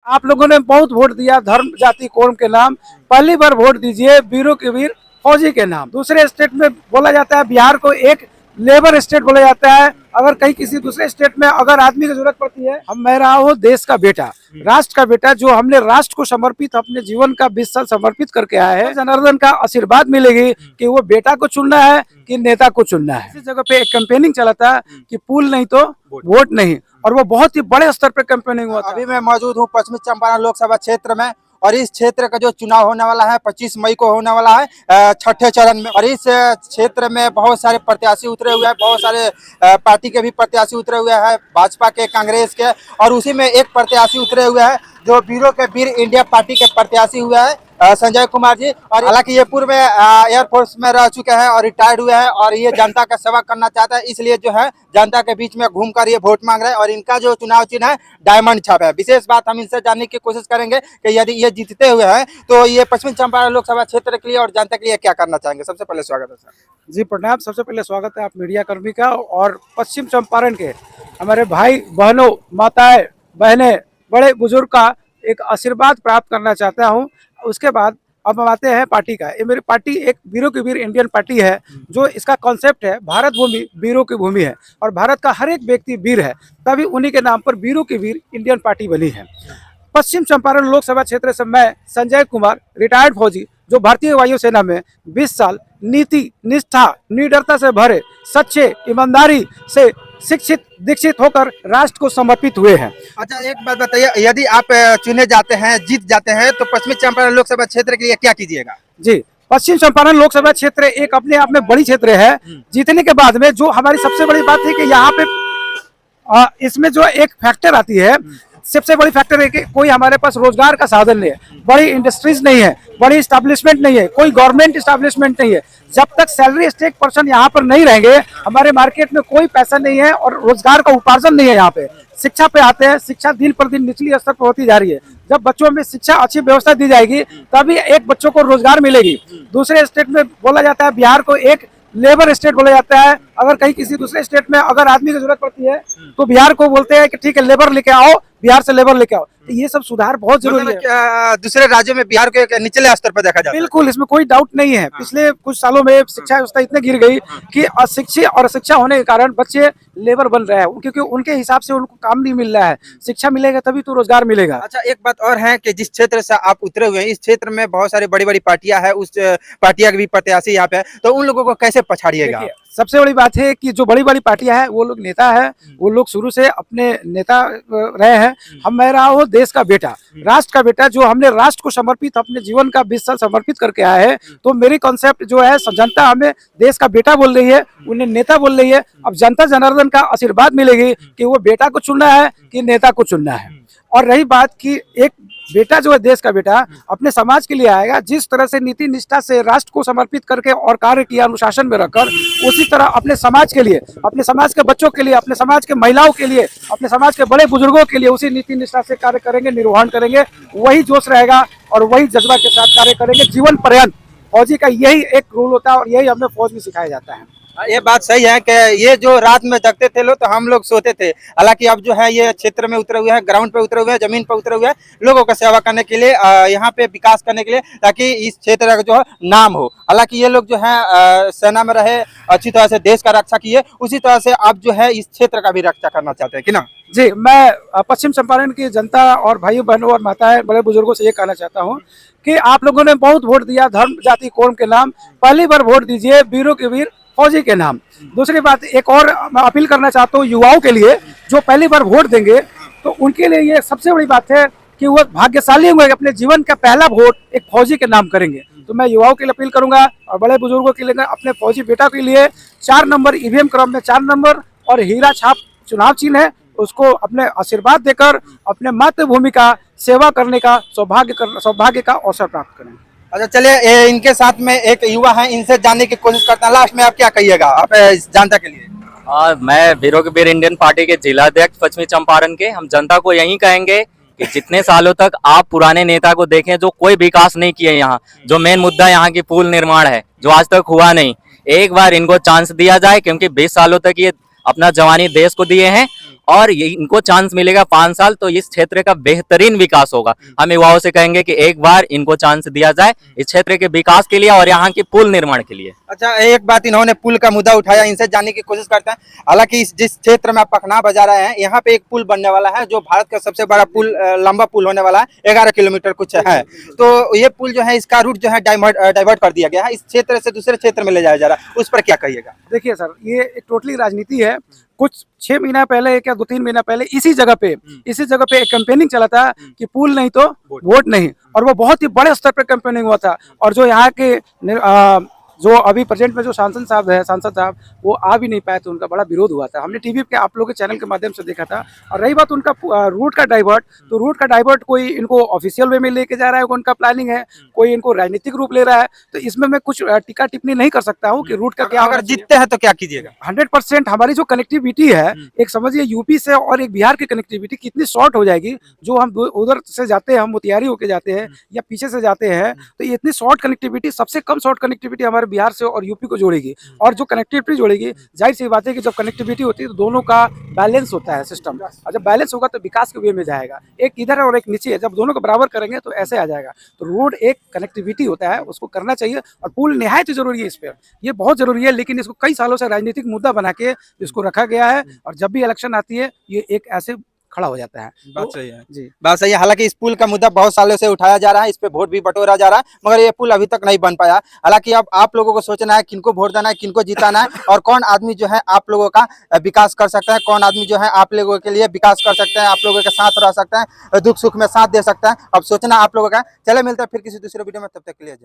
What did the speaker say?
आप लोगों ने बहुत वोट दिया धर्म जाति कौम के नाम, पहली बार वोट दीजिए वीरों के वीर फौजी के नाम। दूसरे स्टेट में बोला जाता है बिहार को एक लेबर स्टेट बोला जाता है। अगर कहीं किसी दूसरे स्टेट में अगर आदमी की जरूरत पड़ती है, मैं रहा हूँ देश का बेटा, राष्ट्र का बेटा, जो हमने राष्ट्र को समर्पित अपने जीवन का 20 साल समर्पित करके आए हैं। जनार्दन का आशीर्वाद मिलेगी कि वो बेटा को चुनना है कि नेता को चुनना है। इसी जगह पे एक कैंपेनिंग चला था कि पुल नहीं तो वोट नहीं, और वो बहुत ही बड़े स्तर पर कैंपेनिंग हुआ था। अभी मैं मौजूद हूँ पश्चिमी चंपारण लोकसभा क्षेत्र में, और इस क्षेत्र का जो चुनाव होने वाला है 25 मई को होने वाला है छठे चरण में। और इस क्षेत्र में बहुत सारे प्रत्याशी उतरे हुए हैं, बहुत सारे पार्टी के भी प्रत्याशी उतरे हुए हैं, भाजपा के, कांग्रेस के, और उसी में एक प्रत्याशी उतरे हुए हैं जो वीरों के वीर इंडिया पार्टी के प्रत्याशी हुए हैं संजय कुमार जी। और हालांकि ये पूर्व में एयरफोर्स में रह चुके हैं और रिटायर्ड हुए हैं, और ये जनता का सेवा करना चाहता है, इसलिए जो है जनता के बीच में घूमकर ये वोट मांग रहे हैं। और इनका जो चुनाव चिन्ह है डायमंड छाप है। विशेष बात हम इनसे जानने की कोशिश करेंगे कि यदि ये जीतते हुए हैं तो ये पश्चिम चंपारण लोकसभा क्षेत्र के लिए और जनता के लिए क्या करना चाहेंगे। सबसे पहले स्वागत है सर। जी प्रणाम। सबसे पहले स्वागत है आप मीडिया कर्मी का, और पश्चिम चंपारण के हमारे भाई बहनों, माताएं बहनें, बड़े बुजुर्ग का एक आशीर्वाद प्राप्त करना चाहता हूं। उसके बाद अब हम आते हैं पार्टी का। ये मेरी पार्टी एक वीरों की वीर इंडियन पार्टी है, जो इसका कॉन्सेप्ट है भारत भूमि वीरों की भूमि है, और भारत का हर एक व्यक्ति वीर है, तभी उन्हीं के नाम पर वीरों की वीर इंडियन पार्टी बनी है। पश्चिम चंपारण लोकसभा क्षेत्र से मैं संजय कुमार, रिटायर्ड फौजी, जो भारतीय वायुसेना में 20 साल नीति, निष्ठा, निडरता से भरे, सच्चे, ईमानदारी से शिक्षित दीक्षित होकर राष्ट्र को समर्पित हुए हैं। अच्छा, एक बात बताइए, यदि आप चुने जाते हैं, जीत जाते हैं, तो पश्चिमी चंपारण लोकसभा क्षेत्र के लिए क्या कीजिएगा। जी, पश्चिम चंपारण लोकसभा क्षेत्र एक अपने आप में बड़ी क्षेत्र है। जीतने के बाद में जो हमारी सबसे बड़ी बात है कि यहाँ पे इसमें जो एक फैक्टर आती है, सबसे बड़ी फैक्टर है कि कोई हमारे पास रोजगार का साधन नहीं है, बड़ी इंडस्ट्रीज नहीं है, बड़ी इस्टेब्लिशमेंट नहीं है, कोई गवर्नमेंट इस्टेब्लिशमेंट नहीं है। जब तक सैलरी स्टेक पर्सन यहाँ पर नहीं रहेंगे, हमारे मार्केट में कोई पैसा नहीं है और रोजगार का उपार्जन नहीं है। यहाँ पे शिक्षा पे आते हैं, शिक्षा दिन पर दिन निचली स्तर पर होती जा रही है। जब बच्चों में शिक्षा अच्छी व्यवस्था दी जाएगी, तभी एक बच्चों को रोजगार मिलेगी। दूसरे स्टेट में बोला जाता है बिहार को एक लेबर स्टेट बोला जाता है। अगर कहीं किसी दूसरे स्टेट में अगर आदमी की जरूरत पड़ती है, तो बिहार को बोलते हैं कि ठीक है लेबर लेके आओ, बिहार से लेबर लेके आओ। तो ये सब सुधार बहुत जरूरी है। दूसरे राज्यों में बिहार को एक निचले स्तर पर देखा जाता है। बिल्कुल, इसमें कोई डाउट नहीं है। पिछले कुछ सालों में शिक्षा व्यवस्था इतने गिर गई कि अशिक्षित और अशिक्षा होने के कारण बच्चे लेबर बन रहे हैं, क्योंकि उनके हिसाब से उनको काम नहीं मिल रहा है। शिक्षा मिलेगा तभी तो रोजगार मिलेगा। अच्छा, एक बात और है कि जिस क्षेत्र से आप उतरे हुए हैं, इस क्षेत्र में बहुत सारी बड़ी बड़ी पार्टियां हैं, उस पार्टियां के भी प्रत्याशी यहाँ पे है, तो उन लोगों को कैसे पछाड़िएगा। सबसे बड़ी बात है कि जो बड़ी बड़ी पार्टियां हैं वो लोग नेता है, वो लोग शुरू से अपने नेता रहे हैं। मैं रहा हूँ देश का बेटा, राष्ट्र का बेटा, जो हमने राष्ट्र को समर्पित अपने जीवन का 20 साल समर्पित करके आए हैं। तो मेरी कॉन्सेप्ट जो है, जनता हमें देश का बेटा बोल रही है, उन्हें नेता बोल रही है। अब जनता जनार्दन का आशीर्वाद मिलेगी कि वो बेटा को चुनना है कि नेता को चुनना है। और रही बात कि एक बेटा जो है देश का बेटा अपने समाज के लिए आएगा, जिस तरह से नीति निष्ठा से राष्ट्र को समर्पित करके और कार्य किया अनुशासन में रखकर, उसी तरह अपने समाज के लिए, अपने समाज के बच्चों के लिए, अपने समाज के महिलाओं के लिए, अपने समाज के बड़े बुजुर्गों के लिए उसी नीति निष्ठा से कार्य करेंगे, निर्वहन करेंगे। वही जोश रहेगा और वही जज्बा के साथ कार्य करेंगे जीवन पर्यंत। फौजी का यही एक रूल होता है और यही हमें फौज में सिखाया जाता है। ये बात सही है कि ये जो रात में जगते थे लोग, तो हम लोग सोते थे। हालांकि अब जो है ये क्षेत्र में उतरे हुए हैं, ग्राउंड पे उतरे हुए हैं, जमीन पे उतरे हुए हैं, लोगों का सेवा करने के लिए, यहाँ पे विकास करने के लिए, ताकि इस क्षेत्र का जो है नाम हो। हालांकि ये लोग जो है सेना में रहे, अच्छी तरह से देश का रक्षा किए, उसी तरह से आप जो है इस क्षेत्र का भी रक्षा करना चाहते हैं कि ना। जी, मैं पश्चिम चंपारण की जनता और भाइयों बहनों और माताएं, बड़े बुजुर्गों से ये कहना चाहता हूँ कि आप लोगों ने बहुत वोट दिया धर्म जाति कौम के नाम, पहली बार वोट दीजिए वीरों के वीर फौजी के नाम। दूसरी बात, एक और मैं अपील करना चाहता हूँ युवाओं के लिए, जो पहली बार वोट देंगे, तो उनके लिए ये सबसे बड़ी बात है कि वो भाग्यशाली होंगे, अपने जीवन का पहला वोट एक फौजी के नाम करेंगे। तो मैं युवाओं के लिए अपील करूंगा और बड़े बुजुर्गों के लिए, अपने फौजी बेटा के लिए 4 नंबर ईवीएम क्रम में 4 नंबर और हीरा छाप चुनाव चिन्ह है, उसको अपने आशीर्वाद देकर अपने मातृभूमि का सेवा करने का सौभाग्य का अवसर प्राप्त करें। अच्छा, चलिए इनके साथ में एक युवा है, इनसे जानने की कोशिश करते हैं। लास्ट में आप क्या कहिएगा आप जनता के लिए। मैं वीरों के वीर इंडियन पार्टी के जिलाध्यक्ष पश्चिमी चंपारण के, हम जनता को यही कहेंगे कि जितने सालों तक आप पुराने नेता को देखें जो कोई विकास नहीं किए, यहाँ जो मेन मुद्दा यहाँ की पुल निर्माण है जो आज तक हुआ नहीं, एक बार इनको चांस दिया जाए, क्योंकि 20 सालों तक ये अपना जवानी देश को दिए हैं और ये इनको चांस मिलेगा 5 साल तो इस क्षेत्र का बेहतरीन विकास होगा। हम युवाओं से कहेंगे कि एक बार इनको चांस दिया जाए इस क्षेत्र के विकास के लिए और यहाँ की पुल निर्माण के लिए। अच्छा, एक बात इन्होंने पुल का मुद्दा उठाया, इनसे जानने की कोशिश करते हैं। हालांकि जिस क्षेत्र में आप पखना बजा रहे हैं, यहाँ पे एक पुल बनने वाला है जो भारत का सबसे बड़ा पुल, लंबा पुल होने वाला है, 11 किलोमीटर कुछ है। तो ये पुल जो है, इसका रूट जो है डाइवर्ट कर दिया गया है, इस क्षेत्र से दूसरे क्षेत्र में ले जाया जा रहा है, उस पर क्या कहिएगा? देखिए सर, ये एक टोटली राजनीति है। कुछ 6 महीना पहले या 2-3 महीना पहले इसी जगह पे एक कैंपेनिंग चला था कि पुल नहीं तो वोट नहीं, और वो बहुत ही बड़े स्तर पर कैंपेनिंग हुआ था। और जो यहाँ के जो अभी प्रेजेंट में जो सांसद साहब वो आ भी नहीं पाए थे, उनका बड़ा विरोध हुआ था। हमने टीवी पे आप लोगों के चैनल के माध्यम से देखा था। और रही बात उनका रूट का डाइवर्ट, तो रूट का डाइवर्ट कोई इनको ऑफिशियल वे में लेके जा रहा है, उनका प्लानिंग है, कोई इनको राजनीतिक रूप ले रहा है। तो इसमें मैं कुछ टीका टिप्पणी नहीं कर सकता हूँ कि रूट का क्या। अगर जीतते हैं तो क्या कीजिएगा? 100% हमारी जो कनेक्टिविटी है, एक समझिए यूपी से और एक बिहार की कनेक्टिविटी कितनी शॉर्ट हो जाएगी। जो हम उधर से जाते हैं, हम मोतिहारी होके जाते हैं या पीछे से जाते हैं, तो ये इतनी शॉर्ट कनेक्टिविटी, सबसे कम शॉर्ट कनेक्टिविटी हमारे बिहार से और यूपी को जोड़ेगी। और जो कनेक्टिविटी जोड़ेगी, जाहिर सी बात है कि जब कनेक्टिविटी होती है तो दोनों का बैलेंस होता है सिस्टम, और जब बैलेंस होगा तो विकास के वे में जाएगा। एक इधर है और एक नीचे है, जब दोनों को बराबर करेंगे तो ऐसे आ जाएगा। तो रोड एक कनेक्टिविटी होता है, उसको करना चाहिए। और पुल निहायत जरूरी है, इस पर ये बहुत जरूरी है। लेकिन इसको कई सालों से राजनीतिक मुद्दा बना के इसको रखा गया है, और जब भी इलेक्शन आती है ये एक ऐसे खड़ा हो जाता है। बात सही है जी, बात सही है। हालांकि इस पुल का मुद्दा बहुत सालों से उठाया जा रहा है, इस पे वोट भी बटोरा जा रहा है, मगर ये पुल अभी तक नहीं बन पाया। हालांकि अब आप लोगों को सोचना है किनको वोट देना है, किनको जिताना है, और कौन आदमी जो है आप लोगों का विकास कर सकता है, कौन आदमी जो है आप लोगों के लिए विकास कर सकता है, आप लोगों के साथ रह सकता है, दुख सुख में साथ दे सकता है। अब सोचना आप लोगों का। चले, मिलते हैं फिर किसी दूसरे वीडियो में, तब तक के लिए।